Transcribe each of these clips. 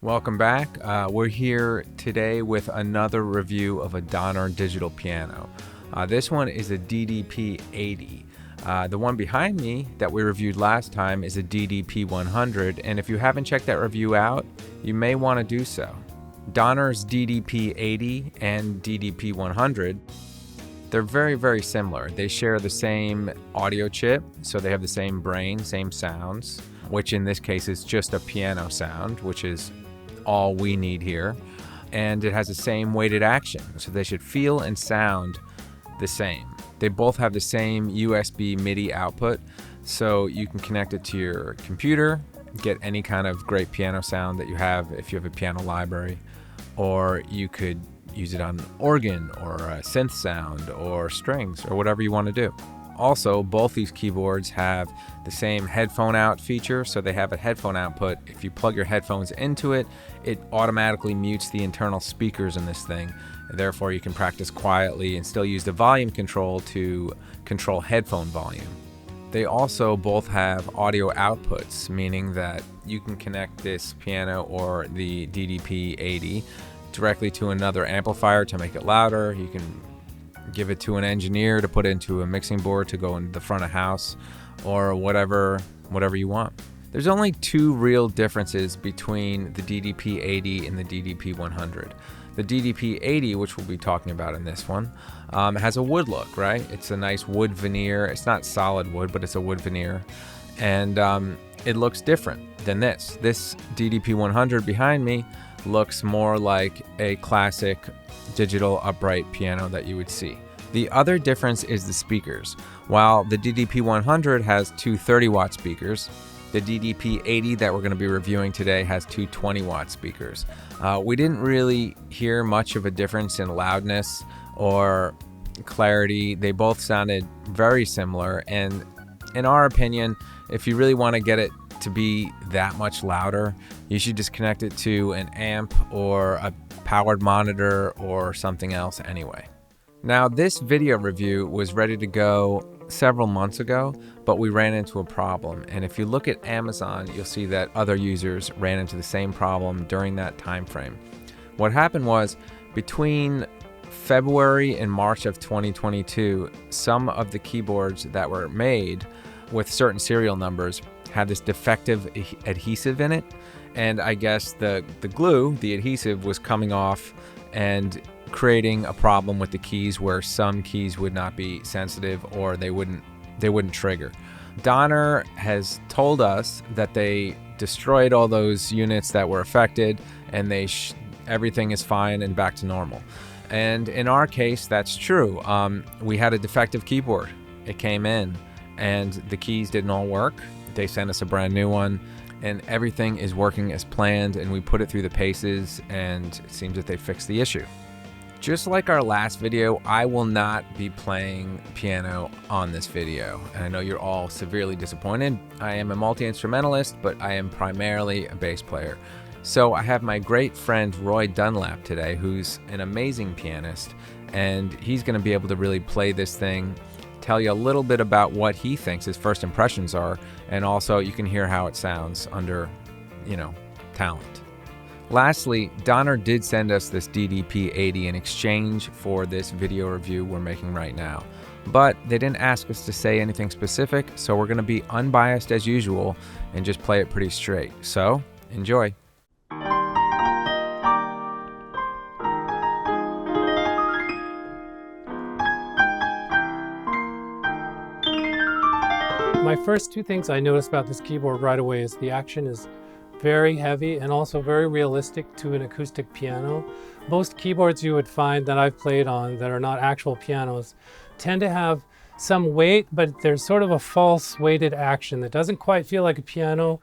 Welcome back. We're here today with another review of a Donner digital piano. This one is a DDP-80. The one behind me that we reviewed last time is a DDP-100, and if you haven't checked that review out, you may want to do so. Donner's DDP-80 and DDP-100, they're very, very similar. They share the same audio chip, so they have the same brain, same sounds, which in this case is just a piano sound, which is all we need here. And it has the same weighted action, so they should feel and sound the same. They both have the same USB Midi output, so you can connect it to your computer, get any kind of great piano sound that you have if you have a piano library, or you could use it on an organ or a synth sound or strings or whatever you want to do. Also, both these keyboards have the same headphone out feature, so they have a headphone output. If you plug your headphones into it, it automatically mutes the internal speakers in this thing. Therefore, you can practice quietly and still use the volume control to control headphone volume. They also both have audio outputs, meaning that you can connect this piano or the DDP-80 directly to another amplifier to make it louder. You can give it to an engineer to put into a mixing board to go into the front of house, or whatever you want. There's only two real differences between the DDP-80 and the DDP-100. The DDP-80, which we'll be talking about in this one, has a wood look, right? It's a nice wood veneer. It's not solid wood, but it's a wood veneer. And it looks different than this. This DDP-100 behind me looks more like a classic digital upright piano that you would see. The other difference is the speakers. While the DDP-100 has two 30-watt speakers, the DDP-80 that we're going to be reviewing today has two 20-watt speakers. We didn't really hear much of a difference in loudness or clarity. They both sounded very similar, and in our opinion, if you really want to get it to be that much louder, you should just connect it to an amp or a powered monitor or something else anyway. Now, this video review was ready to go several months ago, but we ran into a problem. And if you look at Amazon, you'll see that other users ran into the same problem during that time frame. What happened was, between February and March of 2022, some of the keyboards that were made with certain serial numbers had this defective adhesive in it, and I guess the glue, the adhesive, was coming off and creating a problem with the keys where some keys would not be sensitive or they wouldn't trigger. Donner has told us that they destroyed all those units that were affected, and everything is fine and back to normal. And in our case, that's true. We had a defective keyboard. It came in and the keys didn't all work. They sent us a brand new one, and everything is working as planned, and we put it through the paces, and it seems that they fixed the issue. Just like our last video, I will not be playing piano on this video, and I know you're all severely disappointed. I am a multi-instrumentalist, but I am primarily a bass player. So I have my great friend Roy Dunlap today, who's an amazing pianist, and he's going to be able to really play this thing, tell you a little bit about what he thinks his first impressions are, and also you can hear how it sounds under, talent. Lastly, Donner did send us this DDP-80 in exchange for this video review we're making right now. But they didn't ask us to say anything specific, so we're going to be unbiased as usual and just play it pretty straight. So, enjoy. My first two things I noticed about this keyboard right away is the action is very heavy and also very realistic to an acoustic piano. Most keyboards you would find that I've played on that are not actual pianos tend to have some weight, but there's sort of a false weighted action that doesn't quite feel like a piano.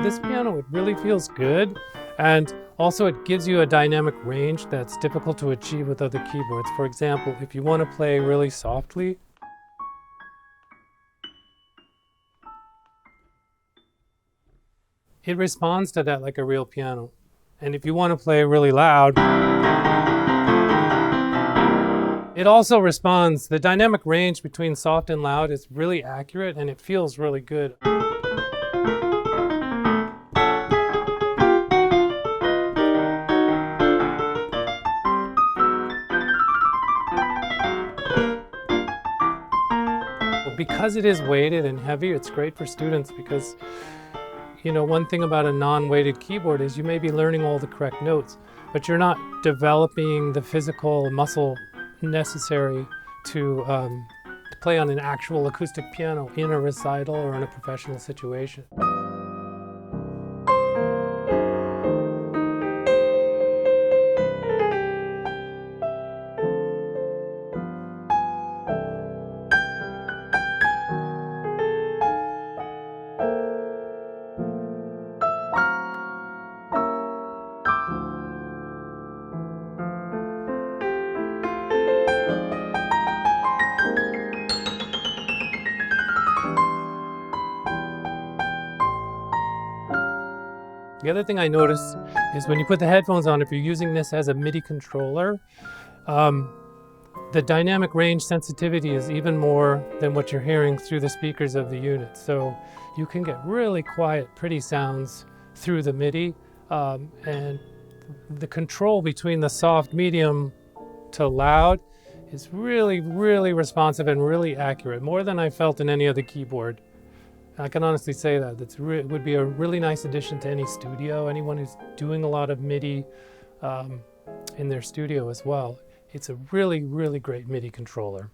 This piano, it really feels good. And also it gives you a dynamic range that's difficult to achieve with other keyboards. For example, if you want to play really softly, it responds to that like a real piano. And if you want to play really loud, it also responds. The dynamic range between soft and loud is really accurate, and it feels really good. Because it is weighted and heavy, it's great for students because, you know, one thing about a non-weighted keyboard is you may be learning all the correct notes, but you're not developing the physical muscle necessary to play on an actual acoustic piano in a recital or in a professional situation. The other thing I noticed is when you put the headphones on, if you're using this as a Midi controller, the dynamic range sensitivity is even more than what you're hearing through the speakers of the unit. So you can get really quiet, pretty sounds through the Midi, and the control between the soft, medium to loud is really, really responsive and really accurate, more than I felt in any other keyboard. I can honestly say that. It would be a really nice addition to any studio, anyone who's doing a lot of Midi in their studio as well. It's a really, really great Midi controller.